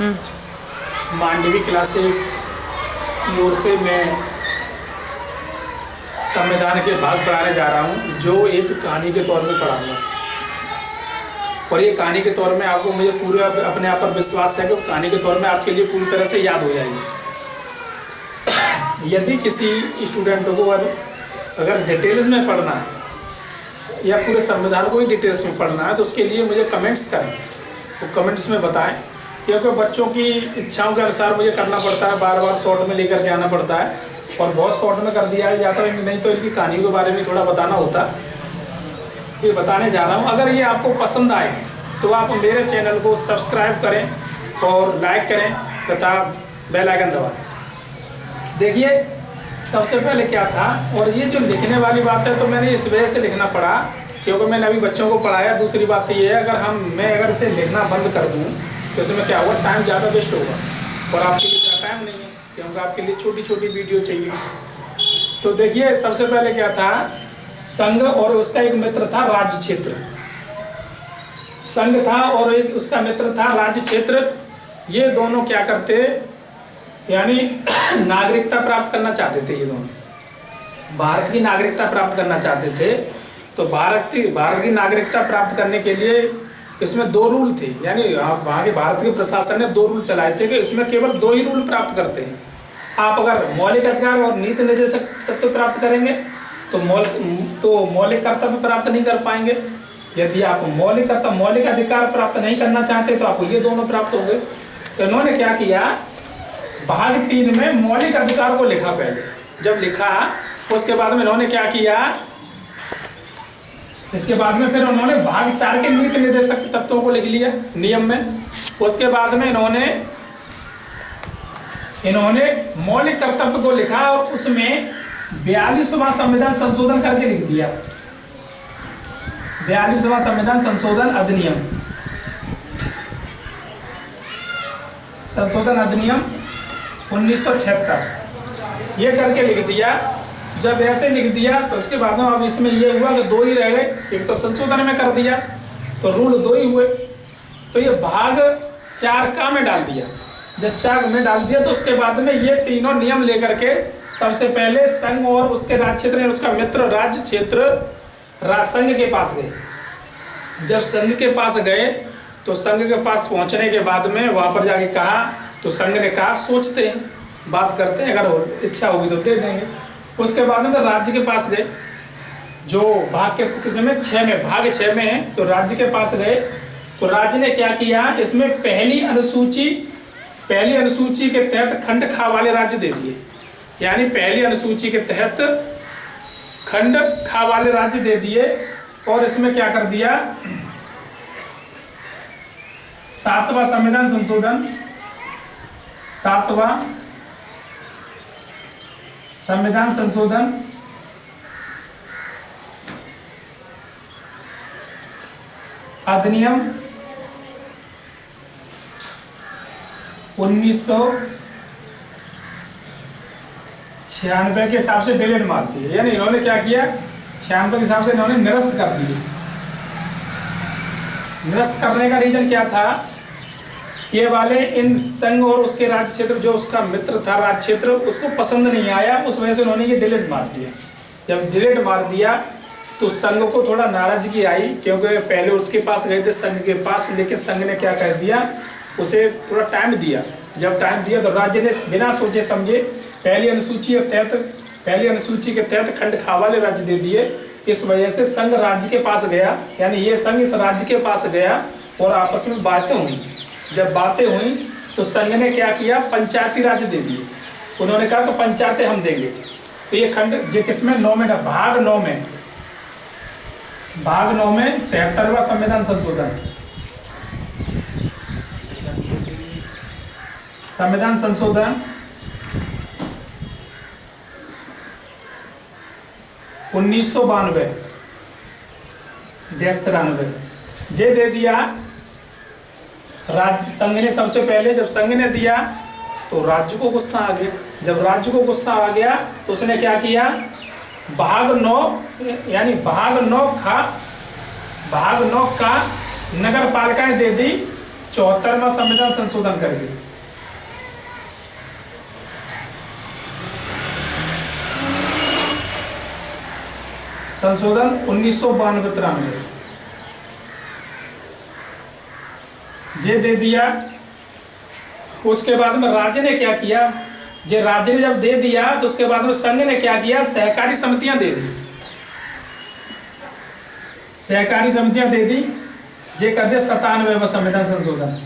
Mandvi classes की ओर से मैं संविधान के भाग पढ़ाने जा रहा हूँ, जो एक कहानी के तौर में पढ़ाऊँगा। और ये कहानी के तौर में आपको मुझे पूरा अपने आप पर विश्वास है कि कहानी के तौर में आपके लिए पूरी तरह से याद हो जाएगी। यदि किसी स्टूडेंट को अगर डिटेल्स में पढ़ना है या पूरे संविधान को ही डिटेल्स में पढ़ना है तो उसके लिए मुझे कमेंट्स करें, तो कमेंट्स में बताएं, क्योंकि बच्चों की इच्छाओं के अनुसार मुझे करना पड़ता है, बार बार शॉर्ट में लेकर के आना पड़ता है और बहुत शॉर्ट में कर दिया है या तो नहीं तो इनकी कहानी के बारे में थोड़ा बताना होता। ये बताने जा रहा हूँ। अगर ये आपको पसंद आए तो आप मेरे चैनल को सब्सक्राइब करें और लाइक करें तथा बेल आइकन दबाएं। देखिए सबसे पहले क्या था, और ये जो लिखने वाली बात है तो मैंने इस वजह से लिखना पड़ा क्योंकि मैंने अभी बच्चों को पढ़ाया। दूसरी बात तो ये है मैं अगर इसे लिखना बंद कर दूँ तो इसमें क्या होगा, टाइम ज़्यादा वेस्ट होगा और आपके लिए ज़्यादा टाइम नहीं है क्योंकि आपके लिए छोटी छोटी वीडियो चाहिए। तो देखिए सबसे पहले क्या था, संघ और उसका एक मित्र था राज्य क्षेत्र। संघ था और एक उसका मित्र था राज्य क्षेत्र। ये दोनों क्या करते, यानी नागरिकता प्राप्त करना चाहते थे। ये दोनों भारत की नागरिकता प्राप्त करना चाहते थे। तो भारत की नागरिकता प्राप्त करने के लिए इसमें 2 रूल थे, यानी वहाँ के भारत के प्रशासन ने 2 रूल चलाए थे कि इसमें केवल 2 ही रूल प्राप्त करते हैं। आप अगर मौलिक अधिकार और नीति निर्देशक तत्व प्राप्त करेंगे तो मौलिक कर्तव्य प्राप्त नहीं कर पाएंगे। यदि आप मौलिक अधिकार प्राप्त नहीं करना चाहते तो आपको ये दोनों प्राप्त होंगे। तो इन्होंने क्या किया, भाग 3 में मौलिक अधिकार को लिखा। पहले जब लिखा उसके बाद में इन्होंने क्या किया, इसके बाद में फिर उन्होंने भाग 4 के नीति निर्देशक तत्वों को लिख लिया नियम में। उसके बाद में इन्होंने मौलिक कर्तव्य को लिखा और उसमें 42वां संविधान संशोधन करके लिख दिया। 42वां संविधान संशोधन अधिनियम 1976 ये करके लिख दिया। जब ऐसे लिख दिया तो उसके बाद में अब इसमें ये हुआ कि 2 ही रह गए, एक तो संशोधन में कर दिया तो रूल 2 ही हुए। तो ये भाग 4 का में डाल दिया। जब 4 में डाल दिया तो उसके बाद में ये तीनों नियम लेकर के सबसे पहले संघ और उसके राज्य क्षेत्र उसका मित्र राज्य क्षेत्र संघ के पास गए। जब संघ के पास गए तो संघ के पास पहुंचने के बाद में वहां पर जाके कहा तो संघ ने कहा सोचते हैं, बात करते हैं, अगर इच्छा होगी तो दे देंगे। उसके बाद में तो राज्य के पास गए, जो भाग के किसी में 6 में भाग 6 में है, तो राज्य के पास गए। तो राज्य ने क्या किया, इसमें पहली अनुसूची के तहत खंड खा वाले राज्य दे दिए। यानी पहली अनुसूची के तहत खंड खा वाले राज्य दे दिए। और इसमें क्या कर दिया, 7वां संविधान संशोधन 7वां संविधान संशोधन अधिनियम 1996 के हिसाब से डिलीट मार दिए। यानी इन्होंने क्या किया, 96 के हिसाब से इन्होंने निरस्त कर दिए। निरस्त करने का रीजन क्या था, ये वाले इन संघ और उसके राज्य क्षेत्र जो उसका मित्र था राज्य क्षेत्र उसको पसंद नहीं आया, उस वजह से उन्होंने ये डिलीट मार दिया। जब डिलीट मार दिया तो संघ को थोड़ा नाराजगी आई क्योंकि पहले उसके पास गए थे संघ के पास, लेकिन संघ ने क्या कर दिया, उसे थोड़ा टाइम दिया। जब टाइम दिया तो राज्य ने बिना सोचे समझे पहली अनुसूची के तहत खंड खा वाले राज्य दे दिए। इस वजह से संघ राज्य के पास गया, यानी ये संघ इस राज्य के पास गया और आपस में बातें हुई। जब बातें हुई तो संघ ने क्या किया, पंचायती राज्य दे दिए। उन्होंने कहा तो पंचायतें हम देंगे। तो ये खंड जो किसमें 9 में भाग 9 में 73वां संविधान संशोधन 1992 जे दे दिया राज्य। संघ ने सबसे पहले जब संघ ने दिया तो राज्य को गुस्सा आ गया। जब राज्य को गुस्सा आ गया तो उसने क्या किया, भाग 9 का नगर पालिकाएं दे दी 74वां संविधान संशोधन करके। संशोधन 1992-93 ये दे दिया। उसके बाद में राज्य ने क्या किया, जे राज्य ने जब दे दिया तो उसके बाद में संघ ने क्या किया, सहकारी समितियां दे दी। सहकारी समितियां दे दी, जे कर दिया 97वां संविधान संशोधन।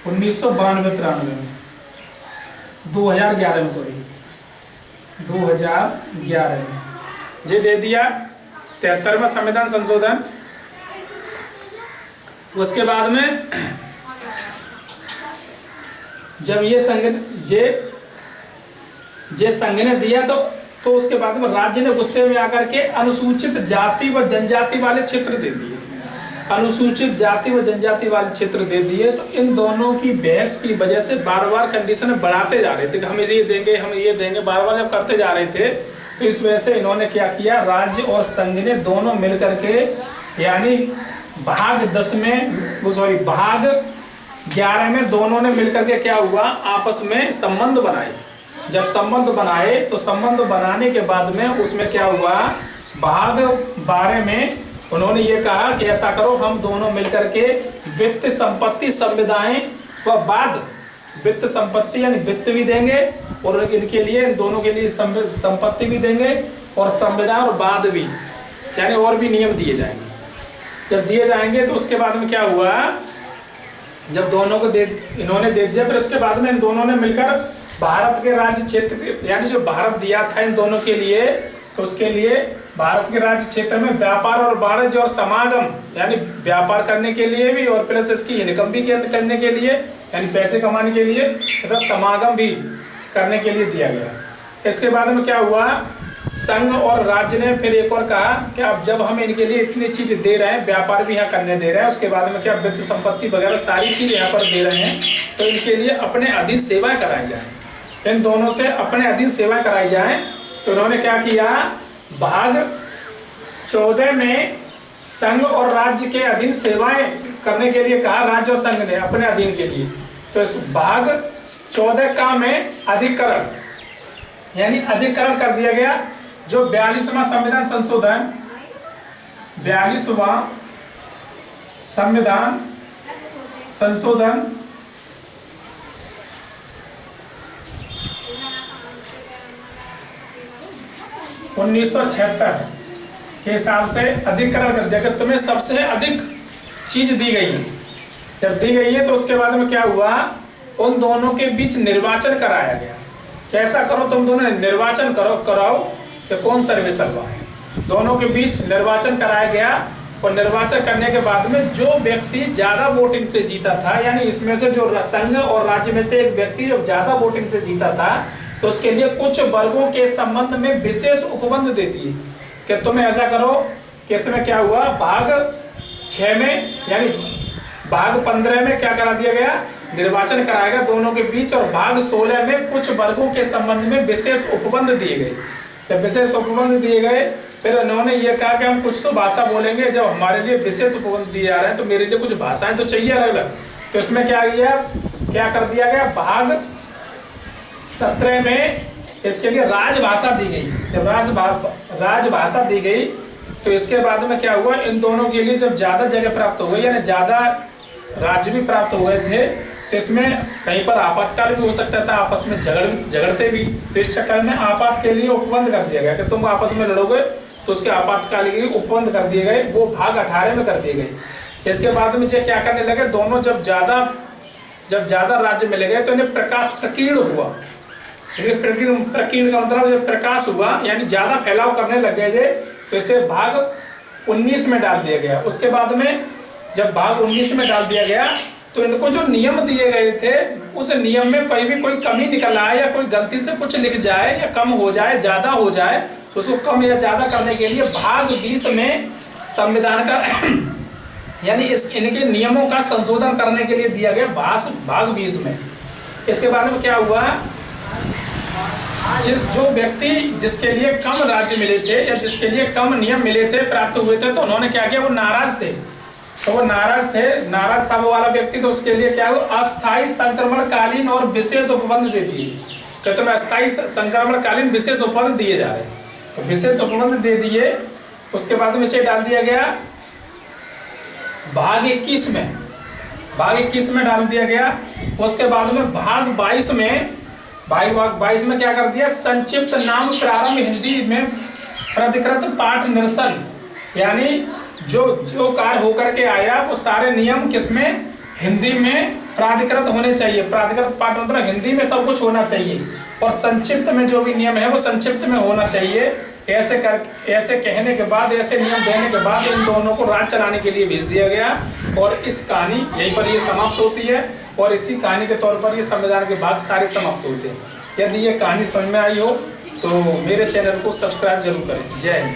उन्नीस सौ 92-93 में 2011 में, सॉरी 2011 में जे दे दिया 73वां संविधान संशोधन। उसके बाद में जब ये संघ जे संघ ने दिया तो उसके बाद में राज्य ने गुस्से में आकर के अनुसूचित जाति व जनजाति वाले क्षेत्र दे दिए। अनुसूचित जाति व जनजाति वाले क्षेत्र दे दिए। तो इन दोनों की बहस की वजह से बार बार कंडीशन बढ़ाते जा रहे थे कि हम ये देंगे, हम ये देंगे, बार बार जब करते जा रहे थे तो इस वजह से इन्होंने क्या किया, राज्य और संघ ने दोनों मिलकर के, यानी भाग 10 में, सॉरी भाग 11 में दोनों ने मिलकर के क्या हुआ, आपस में संबंध बनाए। जब संबंध बनाए तो संबंध बनाने के बाद में उसमें क्या हुआ, भाग 12 में उन्होंने ये कहा कि ऐसा करो, हम दोनों मिलकर के वित्त संपत्ति संविदाएं व बाद वित्त संपत्ति यानी वित्त भी देंगे और इनके लिए, इन दोनों के लिए संपत्ति भी देंगे और संविदा और बाद भी, यानी और भी नियम दिए जाएंगे। जब दिए जाएंगे तो उसके बाद में क्या हुआ, जब दोनों को इन्होंने दे दिया, फिर उसके बाद में इन दोनों ने मिलकर भारत के राज्य क्षेत्र, यानी जो भारत दिया था इन दोनों के लिए, तो उसके लिए भारत के राज्य क्षेत्र में व्यापार और वाणिज्य और समागम, यानी व्यापार करने के लिए भी और प्लस इसकी इनकम भी करने के लिए, यानी पैसे कमाने के लिए, तथा समागम भी करने के लिए दिया गया। इसके बाद में क्या हुआ, संघ और राज्य ने फिर एक और कहा कि अब जब हम इनके लिए इतनी चीज दे रहे हैं, व्यापार भी यहाँ करने दे रहे हैं, उसके बाद में क्या वित्त संपत्ति वगैरह सारी चीज यहाँ पर दे रहे हैं, तो इनके लिए अपने अधीन सेवाएं कराई जाए। इन दोनों से अपने अधीन सेवाएं कराई जाए। तो उन्होंने क्या किया, भाग 14 में संघ और राज्य के अधीन सेवाएं करने के लिए कहा, राज्य और संघ ने अपने अधीन के लिए। तो इस भाग 14 का में अधिकरण, यानी अधिकरण कर दिया गया। जो 42वां संविधान संशोधन, 42वां संविधान संशोधन 1976 के हिसाब से अधिकरण कर दिया कि तुम्हें सबसे अधिक चीज दी गई है। जब दी गई है तो उसके बाद में क्या हुआ, उन दोनों के बीच निर्वाचन कराया गया। कैसा करो, तुम दोनों निर्वाचन कराओ कि कौन सर्विस लगवाए। दोनों के बीच निर्वाचन कराया गया और निर्वाचन करने के बाद में जो व्यक्ति ज्यादा वोटिंग से जीता था, यानी इसमें से जो संघ और राज्य में से एक व्यक्ति जो ज्यादा वोटिंग से जीता था, तो उसके लिए कुछ वर्गों के संबंध में विशेष उपबंध दे दिए कि तुम्हें ऐसा करो कि इसमें क्या हुआ, भाग 6 में यानी भाग 15 में क्या करा दिया गया, निर्वाचन कराएगा दोनों के बीच, और भाग 16 में कुछ वर्गों के संबंध में विशेष उपबंध दिए गए। जब विशेष उपबंध दिए गए फिर उन्होंने ये कहा कि हम कुछ तो भाषा बोलेंगे, जब हमारे लिए विशेष उपबंध दिए जा रहे हैं तो मेरे लिए कुछ भाषाएं तो चाहिए अलग अलग। तो इसमें क्या कर दिया गया, भाग 17 में इसके लिए राजभाषा दी गई। जब राजभाषा दी गई तो इसके बाद में क्या हुआ, इन दोनों के लिए जब ज्यादा जगह प्राप्त हो गई, यानी ज्यादा राज्य भी प्राप्त हो गए थे, तो इसमें कहीं पर आपातकाल भी हो सकता था, आपस में झगड़ते भी। तो इस चक्कर में आपात के लिए उपबंध कर दिया गया कि तुम आपस में लड़ोगे तो उसके आपातकाल के लिए उपबंध कर दिए गए, वो भाग 18 में कर दिए गए। इसके बाद में जो क्या करने लगे, दोनों जब ज्यादा राज्य मिले गए तो इन्हें प्रकीर्ण हुआ। प्रकीर्ण का मतलब जब प्रकाश हुआ यानी ज्यादा फैलाव करने लग गए थे, तो इसे भाग 19 में डाल दिया गया। उसके बाद में जब भाग 19 में डाल दिया गया तो इनको जो नियम दिए गए थे उस नियम में कहीं भी कोई कमी निकल आए या कोई गलती से कुछ लिख जाए या कम हो जाए, ज्यादा हो जाए, तो उसको कम या ज्यादा करने के लिए भाग 20 में संविधान का यानी इनके नियमों का संशोधन करने के लिए दिया गया भाग 20 में। इसके बाद में क्या हुआ, जो व्यक्ति जिसके लिए कम राज्य मिले थे या जिसके लिए कम नियम मिले थे, प्राप्त हुए थे, तो उन्होंने क्या किया, वो नाराज थे। तो वो नाराज था वो वाला व्यक्ति, तो उसके लिए क्या हुआ, अस्थायी संक्रमणकालीन और विशेष उपबंध दे दिए। कहते हैं अस्थायी संक्रमणकालीन विशेष उपबंध दिए जा रहे हैं, तो विशेष उपबंध दे दिए। उसके बाद में इसे डाल दिया गया भाग 21 में, भाग 21 में डाल दिया गया। उसके बाद में भाग 22 में, भाग 22 में क्या कर दिया, संक्षिप्त नाम प्रारंभ हिंदी में प्रतिकृत पाठ निरसन, यानी जो कार्य होकर के आया वो सारे नियम किसमें, हिंदी में प्राधिकृत होने चाहिए। प्राधिकृत पाठ मतलब हिंदी में सब कुछ होना चाहिए, और संक्षिप्त में जो भी नियम है वो संक्षिप्त में होना चाहिए। ऐसे कहने के बाद, ऐसे नियम देने के बाद इन दोनों को राज चलाने के लिए भेज दिया गया। और इस कहानी यहीं पर ये समाप्त होती है, और इसी कहानी के तौर पर ये संविधान के भाग सारे समाप्त होते हैं। यदि ये कहानी समझ में आई हो तो मेरे चैनल को सब्सक्राइब जरूर करें। जय हिंद।